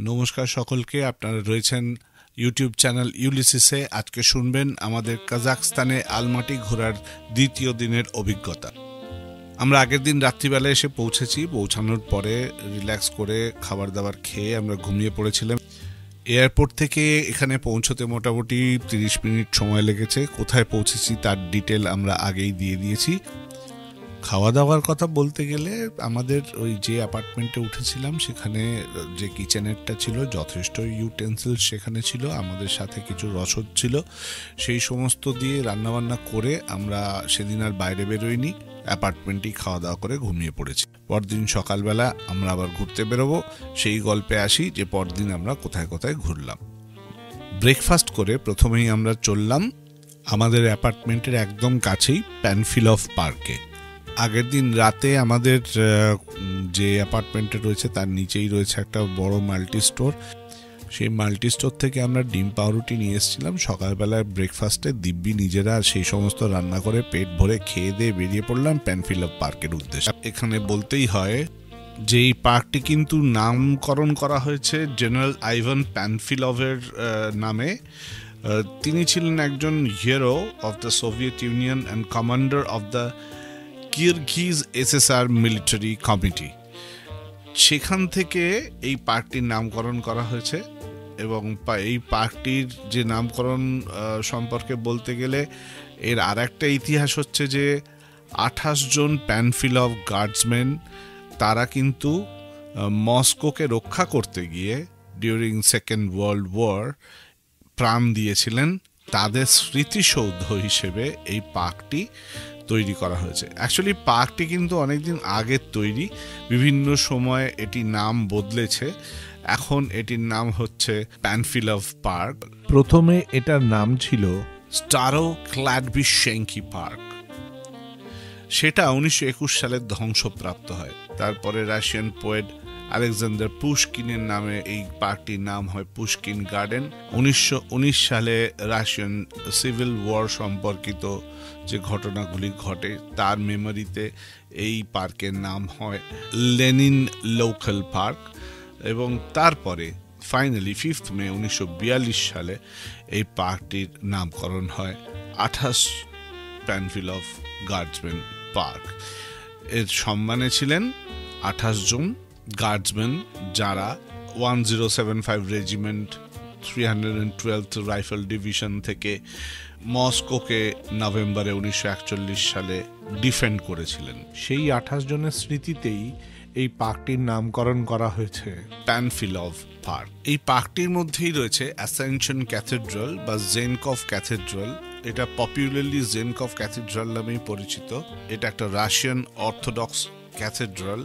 নমস্কার সকলকে, আপনারা রয়েছেন ইউটিউব চ্যানেল ইউলিসিসে। আজকে শুনবেন আমাদের কাজাখস্তানে আলমাটি ঘোরার দ্বিতীয় দিনের অভিজ্ঞতা। আমরা আগের দিন রাত্রিবেলা এসে পৌঁছেছি। পৌঁছানোর পরে রিল্যাক্স করে খাবার দাবার খেয়ে আমরা ঘুমিয়ে পড়েছিলাম। এয়ারপোর্ট থেকে এখানে পৌঁছতে মোটামুটি 30 মিনিট সময় লেগেছে। কোথায় পৌঁছেছি তার ডিটেল আমরা আগেই দিয়ে দিয়েছি। খাওয়া দাওয়ার কথা বলতে গেলে আমাদের ওই যে অ্যাপার্টমেন্টে উঠেছিলাম সেখানে যে কিচেনেরটা ছিল যথেষ্ট ইউটেন্সিল সেখানে ছিল, আমাদের সাথে কিছু রসদ ছিল, সেই সমস্ত দিয়ে রান্নাবান্না করে আমরা সেদিন আর বাইরে বেরোইনি, অ্যাপার্টমেন্টেই খাওয়া দাওয়া করে ঘুমিয়ে পড়েছি। পরদিন সকালবেলা আমরা আবার ঘুরতে বেরোবো। সেই গল্পে আসি যে পরদিন আমরা কোথায় কোথায় ঘুরলাম। ব্রেকফাস্ট করে প্রথমেই আমরা চললাম আমাদের অ্যাপার্টমেন্টের একদম কাছেই প্যানফিলভ পার্কে। আগের দিন রাতে আমাদের যে অ্যাপার্টমেন্টে রয়েছে তার নিচেই রয়েছে একটা বড় মাল্টি স্টোর। সেই মাল্টি স্টোর থেকে আমরা ডিম পাউরুটি নিয়ে এসেছিলাম। সকালবেলায় ব্রেকফাস্টে দিব্যি নিজেরা সেই সমস্ত রান্না করে পেট ভরে খেয়ে দিয়ে বেরিয়ে পড়লাম প্যানফিলভ পার্কের উদ্দেশ্যে। এখানে বলতেই হয় যে এই পার্কটি কিন্তু নামকরণ করা হয়েছে জেনারেল আইভান প্যানফিলভের নামে। তিনি ছিলেন একজন hero of the Soviet union and commander of the Kyrgyz SSR military committee. সেখান থেকে এই পার্কটির নামকরণ করা হয়েছে। এবং এই পার্কটির যে নামকরণ সম্পর্কে বলতে গেলে এর আর একটা ইতিহাস হচ্ছে যে 28 জন প্যানফিলভ গার্ডসম্যান তারা কিন্তু মস্কোকে রক্ষা করতে গিয়ে ডিউরিং সেকেন্ড ওয়ার্ল্ড ওয়ার প্রাণ দিয়েছিলেন। তাদের স্মৃতিসৌধ হিসেবে এই পার্কটি তৈরি করা হয়েছে। অ্যাকচুয়ালি পার্কটি কিন্তু অনেকদিন আগের তৈরি, বিভিন্ন সময় এটি নাম বদলেছে। এখন এটির নাম হচ্ছে প্যানফিলভ পার্ক। প্রথমে এটার নাম ছিল স্টারো ক্লাডবিশেঙ্কি পার্ক। সেটা 1921 সালে ধ্বংসপ্রাপ্ত হয়। তারপরে রাশিয়ান পোয়েট আলেকজান্ডার পুশকিনের নামে এই পার্কটির নাম হয় পুশকিন গার্ডেন। 1919 সালে রাশিয়ান সিভিল ওয়ার সম্পর্কিত যে ঘটনাগুলি ঘটে তার মেমোরিতে এই পার্কের নাম হয় লেনিন লোকাল পার্ক। এবং তারপরে ফাইনালি 5 মে 1942 সালে এই পার্কটির নামকরণ হয় 28 প্যানফিলভ গার্ডসম্যান পার্ক। এর সম্মানে ছিলেন 28 জন গার্ডসম্যান যারা 1075 রেজিমেন্ট 312th রাইফেল ডিভিশন থেকে মস্কোকে নভেম্বরে 1941 সালে ডিফেন্ড করেছিলেন। সেই 28 জনের স্মৃতিতেই এই পার্কটির নামকরণ করা হয়েছে প্যানফিলভ পার্ক। এই পার্কটির মধ্যেই রয়েছে অ্যাসেনশন ক্যাথেড্রাল বা জেনকভ ক্যাথেড্রাল। এটা পপুলারলি জেনকভ ক্যাথেড্রাল নামেই পরিচিত। এটা একটা রাশিয়ান অর্থোডক্স ক্যাথেড্রাল,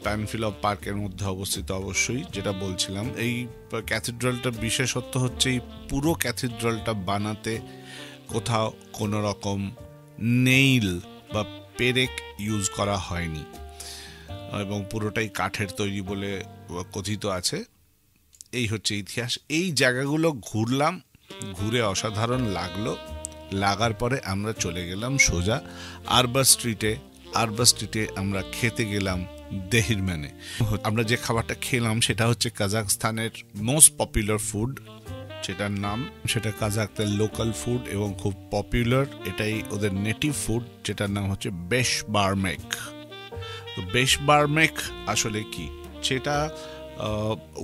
প্যানফিলভ পার্কের মধ্যে অবস্থিত। অবশ্যই যেটা বলছিলাম, এই ক্যাথেড্রালটার বিশেষত্ব হচ্ছে এই পুরো ক্যাথেড্রালটা বানাতে কোথাও কোনো রকম নেইল বা পেরেক ইউজ করা হয়নি এবং পুরোটাই কাঠের তৈরি বলে কথিত আছে। এই হচ্ছে ইতিহাস। এই জায়গাগুলো ঘুরলাম, ঘুরে অসাধারণ লাগলো। লাগার পরে আমরা চলে গেলাম সোজা আরবার স্ট্রিটে। আরবার স্ট্রিটে আমরা খেতে গেলাম দেহিরম্যানে। আমরা যে খাবারটা খেলাম সেটা হচ্ছে কাজাখস্তানের মোস্ট পপুলার ফুড, যেটার নাম সেটা কাজাখদের লোকাল ফুড এবং খুব পপুলার। এটাই ওদের নেটিভ ফুড, যেটার নাম হচ্ছে বেশবারমেক। তো বেশবারমেক আসলে কি, সেটা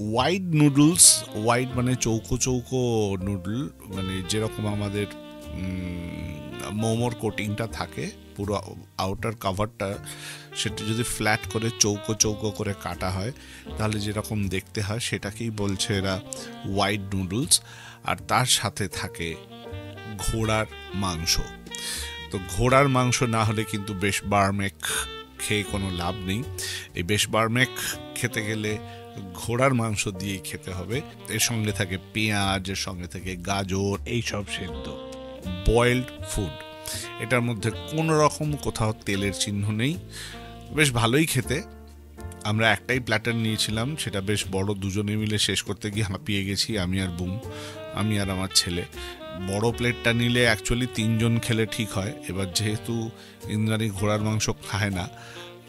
হোয়াইট নুডলস, হোয়াইট মানে চৌকো চৌকো নুডল, মানে যেরকম আমাদের মোমোর কোটিংটা থাকে, পুরো আউটার কাভারটা সেটা যদি ফ্ল্যাট করে চৌকো চৌকো করে কাটা হয় তাহলে যেরকম দেখতে হয় সেটাকেই বলছে এরা হোয়াইট নুডলস। আর তার সাথে থাকে ঘোড়ার মাংস। তো ঘোড়ার মাংস না হলে কিন্তু বেশবারমেক খেয়ে কোনো লাভ নেই। এই বেশবারমেক খেতে গেলে ঘোড়ার মাংস দিয়েই খেতে হবে। এর সঙ্গে থাকে পেঁয়াজ, এর সঙ্গে থাকে গাজর, এইসব সেদ্ধ বয়েলড ফুড। এটার মধ্যে কোনো রকম কোথাও তেলের চিহ্ন নেই। বেশ ভালোই খেতে। আমরা একটাই প্ল্যাটার নিয়েছিলাম, সেটা বেশ বড়, দুজনে মিলে শেষ করতে গিয়ে হাঁপিয়ে গেছি, আমি আর বুম, আমি আর আমার ছেলে। বড় প্লেটটা নিলে অ্যাকচুয়ালি 3 জন খেলে ঠিক হয়। এবার যেহেতু ইন্দ্রাণী ঘোড়ার মাংস খায় না,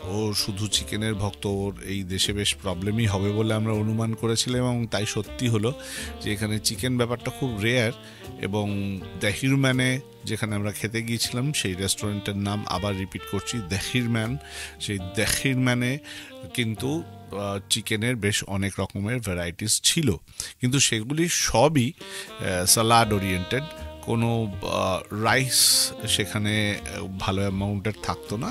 ও শুধু চিকেনের ভক্ত, ওর এই দেশে বেশ প্রবলেমই হবে বলে আমরা অনুমান করেছিলাম, এবং তাই সত্যি হলো যে এখানে চিকেন ব্যাপারটা খুব রেয়ার। এবং দেহিরম্যানে যেখানে আমরা খেতে গিয়েছিলাম, সেই রেস্টুরেন্টের নাম আবার রিপিট করছি, দেহিরম্যান। সেই দেহিরম্যানে কিন্তু চিকেনের বেশ অনেক রকমের ভ্যারাইটিস ছিল, কিন্তু সেগুলি সবই সালাড ওরিয়েন্টেড। কোনো রাইস সেখানে ভালো অ্যামাউন্টের থাকতো না।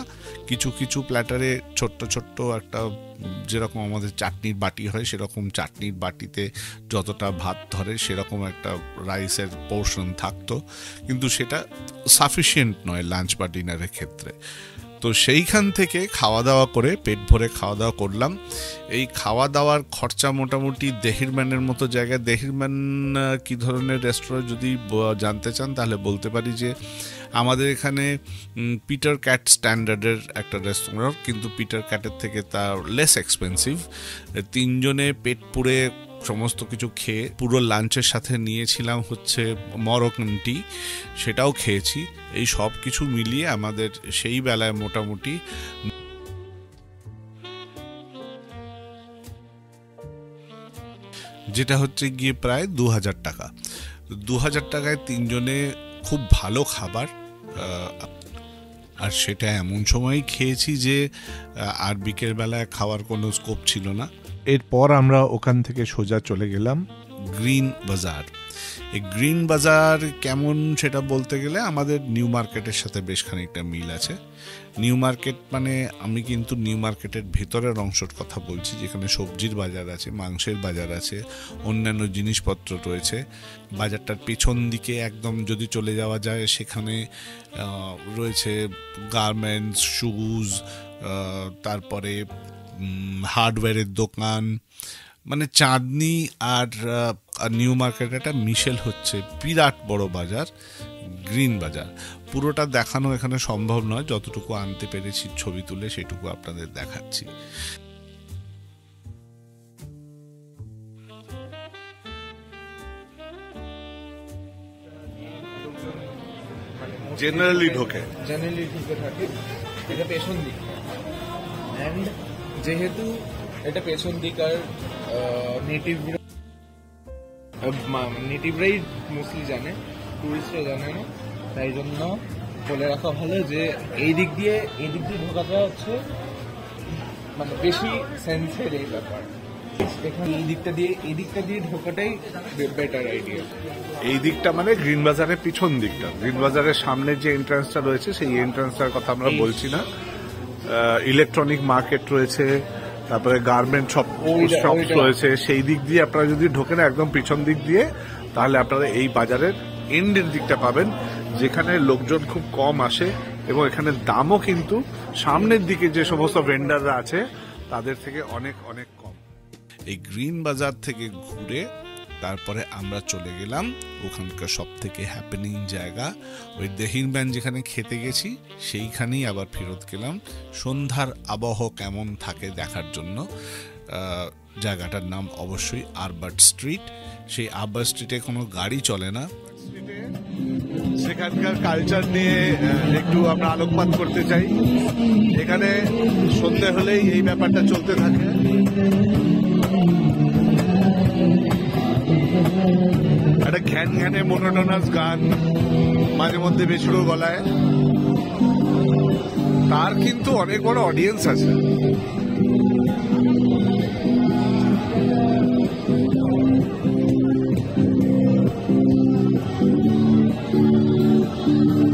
কিছু কিছু প্ল্যাটারে ছোট্ট ছোট্ট একটা, যেরকম আমাদের চাটনির বাটি হয় সেরকম চাটনির বাটিতে যতটা ভাত ধরে সেরকম একটা রাইসের পোর্শন থাকতো, কিন্তু সেটা সাফিসিয়েন্ট নয় লাঞ্চ বা ডিনারের ক্ষেত্রে। তো সেইখান থেকে খাওয়া দাওয়া করে পেট ভরে খাওয়া দাওয়া করলাম। এই খাওয়া দাওয়ার খরচা মোটামুটি দেহিরম্যানের মতো জায়গায়, দেহিরম্যান কী ধরনের রেস্টুরেন্ট যদি জানতে চান তাহলে বলতে পারি যে আমাদের এখানে পিটার ক্যাট স্ট্যান্ডার্ডের একটা রেস্টুরেন্ট, কিন্তু পিটার ক্যাটের থেকে তার লেস এক্সপেন্সিভ। 3 জনে পেট পুরে সমস্ত কিছু খেয়ে পুরো লাঞ্চের সাথে নিয়েছিলাম হচ্ছে মরক্কান টি, সেটাও খেয়েছি। এই সব কিছু মিলিয়ে আমাদের সেই বেলায় মোটামুটি যেটা হচ্ছে গিয়ে প্রায় 2000 টাকা। 2000 টাকায় 3 জনে খুব ভালো খাবার, আর সেটা এমন সময়ই খেয়েছি যে আর বিকেল বেলায় খাওয়ার কোনো স্কোপ ছিল না। এরপর আমরা ওখান থেকে সোজা চলে গেলাম গ্রিন বাজার। এই গ্রিন বাজার কেমন সেটা বলতে গেলে আমাদের নিউ মার্কেটের সাথে বেশ খানিকটা মিল আছে। নিউ মার্কেট মানে আমি কিন্তু নিউ মার্কেটের ভেতরের অংশের কথা বলছি, যেখানে সবজির বাজার আছে, মাংসের বাজার আছে, অন্যান্য জিনিসপত্র রয়েছে। বাজারটার পেছন দিকে একদম যদি চলে যাওয়া যায়, সেখানে রয়েছে গার্মেন্টস, শুজ, তারপরে হার্ডওয়্যারের দোকান। মানে চাঁদনি আর নিউ মার্কেট একটা মিশেল হচ্ছে বিরাট বড় বাজার, গ্রিন বাজার। পুরোটা দেখানো এখানে সম্ভব নয়, যতটুকু আনতে পেরেছি ছবি তুলে সেটুকু আপনাদের দেখাচ্ছি। জেনারেলি ঢোকে থাকে এটা পেছন দিক, অ্যান্ড যেহেতু এটা পেছন দিক আর নেটিভরাই মোস্টলি জানে, টুরিস্টরা জানে না, তাই জন্য বলে রাখা ভালো যে এই দিক দিয়ে ঢোকাটা হচ্ছে মানে বেশি সেন্সের এই ব্যাপার। এখানে এই দিকটা দিয়ে ঢোকাটাই বেটার আইডিয়া। এই দিকটা মানে গ্রিন বাজারের পিছন দিকটা, গ্রিন বাজারের সামনে যে এন্ট্রান্সটা রয়েছে সেই এন্ট্রান্সটার কথা আমরা বলছি না। ইলেকট্রনিক মার্কেট রয়েছে, তারপরে গার্মেন্ট শপ রয়েছে, সেই দিক দিয়ে আপনারা যদি ঢোকেন একদম পিছন দিক দিয়ে, তাহলে আপনারা এই বাজারের এন্ডের দিকটা পাবেন, যেখানে লোকজন খুব কম আসে এবং এখানে দামও কিন্তু সামনের দিকে যে সমস্ত ভেন্ডাররা আছে তাদের থেকে অনেক অনেক কম। এই গ্রিন বাজার থেকে ঘুরে তারপরে আমরা চলে গেলাম ওখানকার সব থেকে হ্যাপেনিং জায়গা, ওই দেহিরম্যান যেখানে খেতে গেছি সেইখানেই আবার ফেরত গেলাম সন্ধ্যার আবহ কেমন থাকে দেখার জন্য। জায়গাটার নাম অবশ্যই আরবার্ট স্ট্রিট। সেই আরবার্ট স্ট্রিটে কোনো গাড়ি চলে না, সেখানকার কালচার নিয়ে একটু আমরা আলোকপাত করতে চাই। এখানে সন্ধে হলেই এই ব্যাপারটা চলতে থাকে। একটা ঘ্যান ঘ্যানে মোনোটোনাস গান মাঝে মধ্যে বেসুরো গলায়, তার কিন্তু অনেক বড় অডিয়েন্স আছে।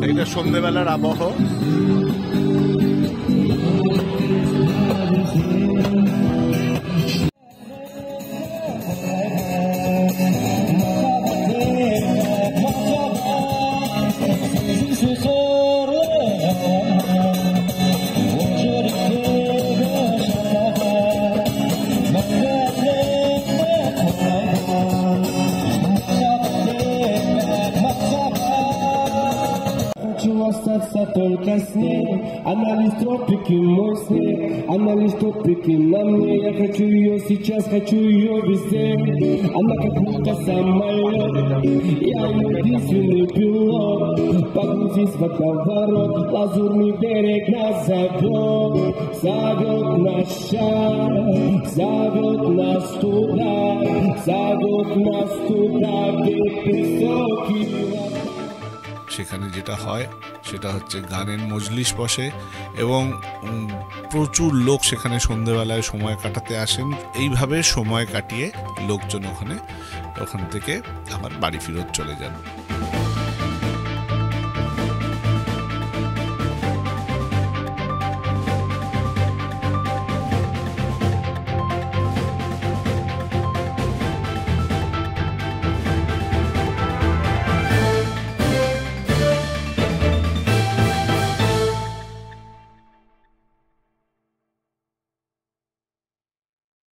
এটা সন্ধ্যেবেলার আবহ। только снег. Она листопики мой снег, она листопики на мне. Я хочу ее сейчас, хочу ее везде. Она как будто самолет, я ее единственный пилот. Погрузись в водоворот, лазурный берег нас зовет. Зовет наш шар, зовет нас туда, зовет нас туда, где высокий. সেখানে যেটা হয় সেটা হচ্ছে গানের মজলিস বসে এবং প্রচুর লোক সেখানে সন্ধেবেলায় সময় কাটাতে আসেন। এইভাবে সময় কাটিয়ে লোকজন ওখান থেকে আবার বাড়ি ফেরত চলে যান।